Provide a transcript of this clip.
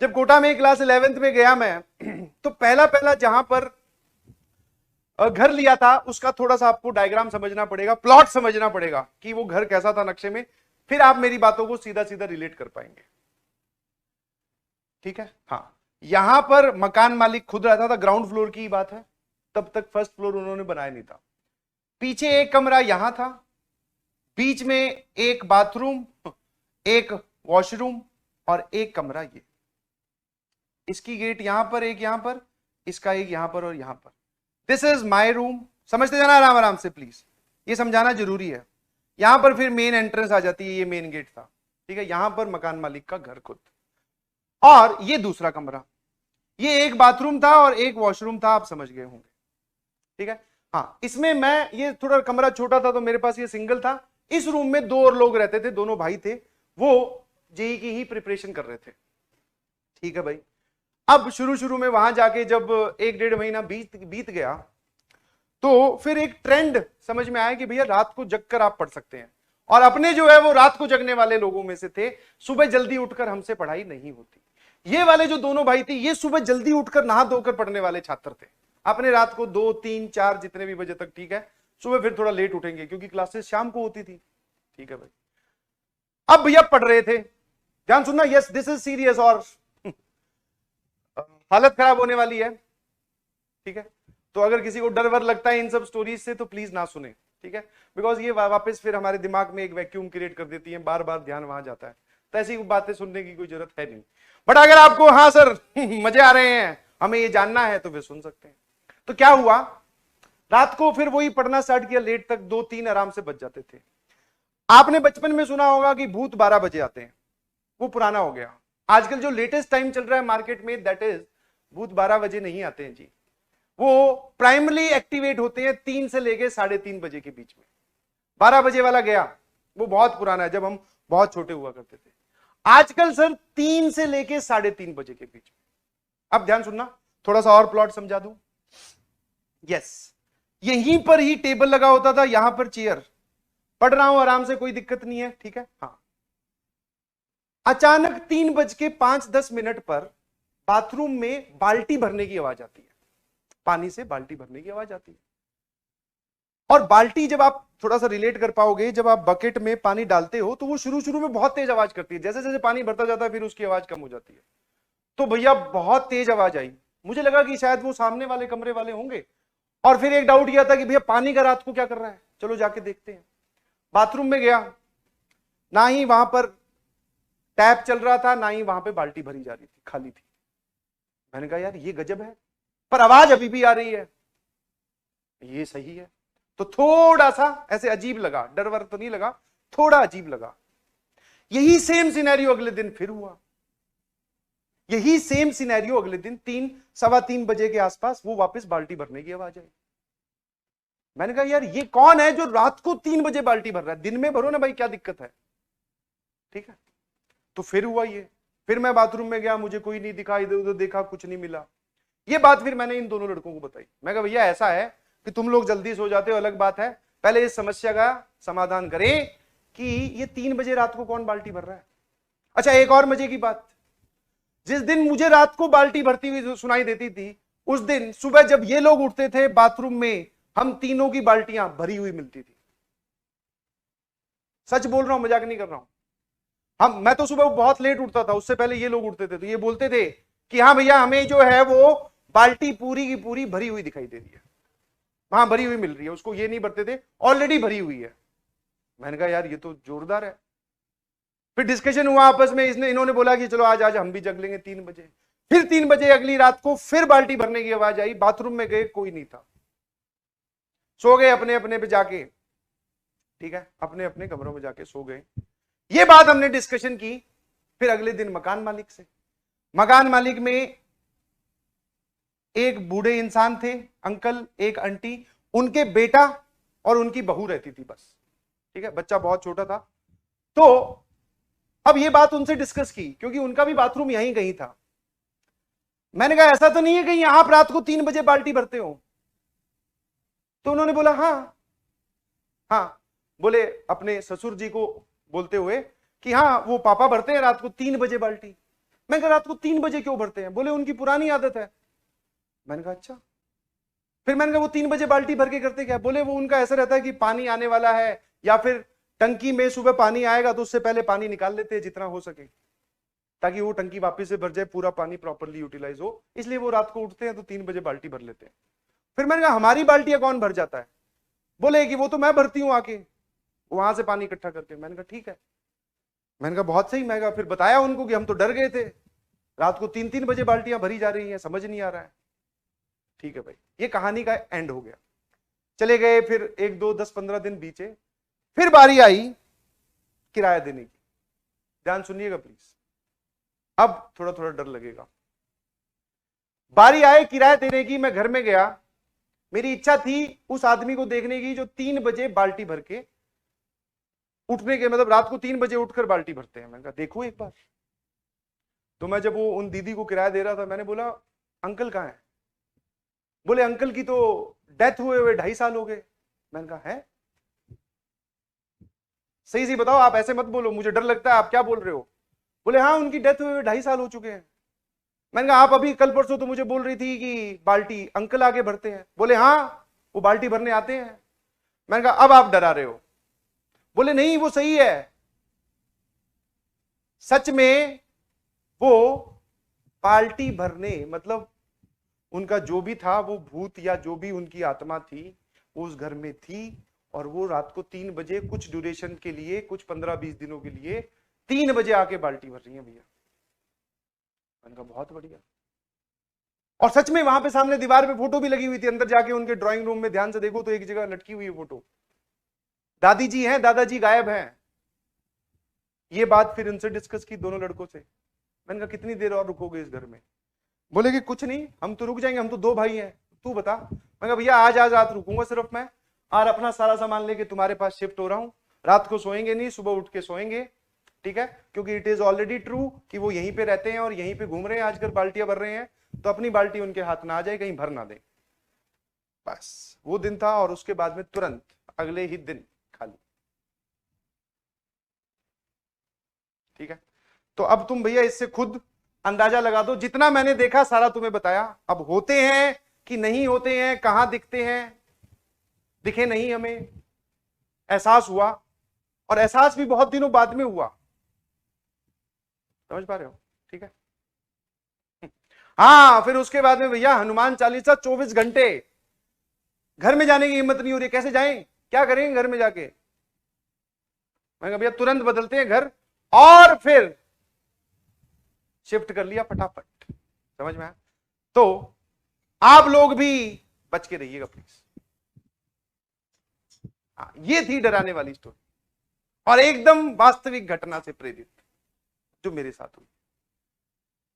जब कोटा में class 11th में गया मैं, तो पहला जहां पर घर लिया था उसका थोड़ा सा आपको डायग्राम समझना पड़ेगा, प्लॉट समझना पड़ेगा कि वो घर कैसा था नक्शे में, फिर आप मेरी बातों को सीधा सीधा रिलेट कर पाएंगे। ठीक है, हाँ। यहां पर मकान मालिक खुद रहता था, ग्राउंड फ्लोर की बात है, तब तक फर्स्ट फ्लोर उन्होंने बनाया नहीं था। पीछे एक कमरा यहां था, बीच में एक बाथरूम, एक वॉशरूम और एक कमरा ये। इसकी गेट यहां पर, एक यहां पर, इसका एक यहां पर और यहां पर। This is my room. समझते जाना आराम आराम से प्लीज, ये समझाना जरूरी है। यहां पर फिर मेन एंट्रेंस आ जाती है, ये मेन गेट था। ठीक है, यहां पर मकान मालिक का घर खुद, और ये दूसरा कमरा, ये एक बाथरूम था और एक वॉशरूम था, आप समझ गए होंगे। ठीक है, हाँ। इसमें मैं, ये थोड़ा कमरा छोटा था तो मेरे पास ये सिंगल था। इस रूम में दो और लोग रहते थे, दोनों भाई थे, वो जेई की ही प्रिपरेशन कर रहे थे। ठीक है भाई। अब शुरू में वहां जाके जब 1-1.5 महीना बीत गया, तो फिर एक ट्रेंड समझ में आया कि भैया रात को जग कर आप पढ़ सकते हैं। और अपने जो है वो रात को जगने वाले लोगों में से थे, सुबह जल्दी उठकर हमसे पढ़ाई नहीं होती। ये वाले जो दोनों भाई थे, ये सुबह जल्दी उठकर नहा धोकर पढ़ने वाले छात्र थे। अपने रात को 2, 3, 4 जितने भी बजे तक, ठीक है, सुबह फिर थोड़ा लेट उठेंगे क्योंकि क्लासेस शाम को होती थी। ठीक है भाई। अब भैया पढ़ रहे थे, ध्यान सुनना, यस दिस इज सीरियस और हालत खराब होने वाली है। ठीक है, तो अगर किसी को डर वर लगता है इन सब स्टोरीज से तो प्लीज ना सुने। ठीक है, बिकॉज ये वापस फिर हमारे दिमाग में एक वैक्यूम क्रिएट कर देती है, बार बार ध्यान वहां जाता है, तो ऐसी बातें सुनने की कोई जरूरत है नहीं। बट अगर आपको हाँ सर मजे आ रहे हैं, हमें ये जानना है, तो वे सुन सकते हैं। तो क्या हुआ, रात को फिर वही पढ़ना स्टार्ट किया, लेट तक 2-3 आराम से बच जाते थे। आपने बचपन में सुना होगा कि भूत 12 बजे आते हैं, वो पुराना हो गया। आजकल जो लेटेस्ट टाइम चल रहा है मार्केट में, दैट इज भूत 12 बजे नहीं आते हैं जी। वो प्राइमरी एक्टिवेट होते हैं 3 से लेके 3:30 बजे के बीच में। 12 बजे वाला गया, वो बहुत पुराना है, जब हम बहुत छोटे हुआ करते थे। आजकल सर 3 से लेके 3:30 बजे के बीच में। अब ध्यान सुनना, थोड़ा सा और प्लॉट समझा दूं। यस, यहीं पर ही टेबल लगा होता था, यहां पर चेयर, पढ़ रहा हूं आराम से, कोई दिक्कत नहीं है। ठीक है, हाँ। अचानक 3:05-10 पर बाथरूम में बाल्टी भरने की आवाज आती है, पानी से बाल्टी भरने की आवाज आती है। और बाल्टी, जब आप थोड़ा सा रिलेट कर पाओगे, जब आप बकेट में पानी डालते हो तो वो शुरू में बहुत तेज आवाज करती है, जैसे जैसे पानी भरता जाता है फिर उसकी आवाज कम हो जाती है। तो भैया बहुत तेज आवाज आई, मुझे लगा कि शायद वो सामने वाले कमरे वाले होंगे। और फिर एक डाउट किया था कि भैया पानी का रात को क्या कर रहा है, चलो जाके देखते हैं। बाथरूम में गया, ना ही वहां पर टैप चल रहा था, ना ही वहां पे बाल्टी भरी जा रही थी, खाली थी। मैंने कहा यार ये गजब है, पर आवाज अभी भी आ रही है, ये सही है। तो थोड़ा सा ऐसे अजीब लगा, डर वर तो नहीं लगा, थोड़ा अजीब लगा। यही सेम सिनेरियो अगले दिन फिर हुआ, यही सेम सिनेरियो अगले दिन 3-3:15 बजे के आसपास, वो वापस बाल्टी भरने की आवाज आई। मैंने कहा यार ये कौन है जो रात को 3 बजे बाल्टी भर रहा है, दिन में भरो ना भाई, क्या दिक्कत है। ठीक है, तो फिर हुआ ये, फिर मैं बाथरूम में गया, मुझे कोई नहीं दिखा, इधर उधर देखा, कुछ नहीं मिला। ये बात फिर मैंने इन दोनों लड़कों को बताई। मैं कहा भैया ऐसा है कि तुम लोग जल्दी सो जाते हो, अलग बात है, पहले इस समस्या का समाधान करें कि ये 3 बजे रात को कौन बाल्टी भर रहा है। अच्छा, एक और मजे की बात, जिस दिन मुझे रात को बाल्टी भरती हुई सुनाई देती थी, उस दिन सुबह जब ये लोग उठते थे बाथरूम में, हम तीनों की बाल्टियां भरी हुई मिलती थी। सच बोल रहा हूं, मजाक नहीं कर रहा हूं। मैं तो सुबह बहुत लेट उठता था, उससे पहले ये लोग उठते थे, तो ये बोलते थे कि हाँ भैया हमें जो है वो बाल्टी पूरी की पूरी भरी हुई दिखाई दे रही है, वहां भरी हुई मिल रही है। उसको ये नहीं भरते थे, ऑलरेडी भरी हुई है। मैंने कहा यार ये तो जोरदार है। फिर डिस्कशन हुआ आपस में, इन्होंने बोला कि चलो आज हम भी जग लेंगे 3 बजे। फिर 3 बजे अगली रात को फिर बाल्टी भरने की आवाज आई, बाथरूम में गए, कोई नहीं था, सो गए अपने अपने पे जाके। ठीक है, अपने अपने कमरों में जाके सो गए। ये बात हमने डिस्कशन की। फिर अगले दिन मकान मालिक से, मकान मालिक में एक बूढ़े इंसान थे, अंकल, एक आंटी, उनके बेटा और उनकी बहू रहती थी बस। ठीक है, बच्चा बहुत छोटा था। तो अब ये बात उनसे डिस्कस की, क्योंकि उनका भी बाथरूम यहीं कहीं था। मैंने कहा ऐसा तो नहीं है कहीं आप रात को 3 बजे बाल्टी भरते हो। तो उन्होंने बोला हाँ हाँ, बोले अपने ससुर जी को बोलते हुए कि हाँ वो पापा भरते हैं रात को 3 बजे बाल्टी। मैंने कहा रात को 3 बजे क्यों भरते हैं? बोले उनकी पुरानी आदत है। मैंने कहा अच्छा। फिर मैंने कहा वो 3 बजे बाल्टी भर के करते क्या? बोले वो उनका ऐसा रहता है कि पानी आने वाला है, या फिर टंकी में सुबह पानी आएगा तो उससे पहले पानी निकाल लेते हैं जितना हो सके, ताकि वो टंकी वापस से भर जाए, पूरा पानी प्रॉपरली यूटिलाइज हो, इसलिए वो रात को उठते हैं तो 3 बजे बाल्टी भर लेते हैं। फिर मैंने कहा हमारी बाल्टियां कौन भर जाता है? बोले कि वो तो मैं भरती हूं आके वहां से पानी इकट्ठा करके। मैंने कहा ठीक है। मैंने कहा बहुत सही। मैं कहा फिर बताया उनको कि हम तो डर गए थे, रात को 3-3 बजे बाल्टियां भरी जा रही हैं, समझ नहीं आ रहा है। ठीक है भाई, ये कहानी का एंड हो गया। चले गए, फिर 1-2-10-15 दिन बीते, फिर बारी आई किराया देने की। ध्यान सुनिएगा प्लीज, अब थोड़ा थोड़ा डर लगेगा। बारी आए किराया देने की, मैं घर में गया, मेरी इच्छा थी उस आदमी को देखने की जो 3 बजे बाल्टी भर के उठने के, मतलब रात को 3 बजे उठकर बाल्टी भरते हैं। मैंने कहा देखो एक बार। तो मैं जब वो उन दीदी को किराया दे रहा था, मैंने बोला अंकल कहाँ है? बोले अंकल की तो डेथ हुए हुए 2.5 साल हो गए। मैंने कहा है? सही सी बताओ, आप ऐसे मत बोलो, मुझे डर लगता है, आप क्या बोल रहे हो? बोले हाँ उनकी डेथ हुए हुए 2.5 साल हो चुके हैं। मैंने कहा आप अभी कल परसों तो मुझे बोल रही थी कि बाल्टी अंकल आगे भरते हैं। बोले हाँ वो बाल्टी भरने आते हैं। मैंने कहा अब आप डरा रहे हो। बोले नहीं वो सही है, सच में वो बाल्टी भरने, मतलब उनका जो भी था वो भूत या जो भी उनकी आत्मा थी वो उस घर में थी, और वो रात को 3 बजे कुछ ड्यूरेशन के लिए, कुछ 15-20 दिनों के लिए 3 बजे आके बाल्टी भर रही है भैया। मैंने कहा बहुत बढ़िया। और सच में वहां पे सामने दीवार पे फोटो भी लगी हुई थी, अंदर जाके उनके ड्राइंग रूम में ध्यान से देखो तो एक जगह लटकी हुई है फोटो, दादी जी हैं, दादाजी गायब हैं। ये बात फिर उनसे डिस्कस की दोनों लड़कों से। मैंने कहा कितनी देर और रुकोगे इस घर में? बोले कि कुछ नहीं, हम तो रुक जाएंगे, हम तो 2 भाई हैं, तू बता। मैं कहा भैया आज रात रुकूंगा सिर्फ मैं, और अपना सारा सामान लेके तुम्हारे पास शिफ्ट हो रहा हूं, रात को सोएंगे नहीं, सुबह उठ के सोएंगे, ठीक है? क्योंकि इट इज ऑलरेडी ट्रू कि वो यहीं पे रहते हैं और यहीं पे घूम रहे हैं, आजकल बाल्टियां भर रहे हैं, तो अपनी बाल्टी उनके हाथ ना आ जाए, कहीं भर ना दे। बस वो दिन था, और उसके बाद में तुरंत अगले ही दिन खाली। ठीक है, तो अब तुम भैया इससे खुद अंदाजा लगा दो, जितना मैंने देखा सारा तुम्हें बताया। अब होते हैं कि नहीं होते हैं, कहां दिखते हैं, दिखे नहीं, हमें एहसास हुआ, और एहसास भी बहुत दिनों बाद में हुआ। समझ पा रहे हो? ठीक है। हाँ फिर उसके बाद में भैया हनुमान चालीसा 24 घंटे, घर में जाने की हिम्मत नहीं हो रही, कैसे जाएं, क्या करेंगे घर में जाके? मैं कहा भैया तुरंत बदलते हैं घर, और फिर शिफ्ट कर लिया फटाफट। समझ में आया? तो आप लोग भी बच के रहिएगा प्लीज। ये थी डराने वाली स्टोरी, और एकदम वास्तविक घटना से प्रेरित जो मेरे साथ हुई।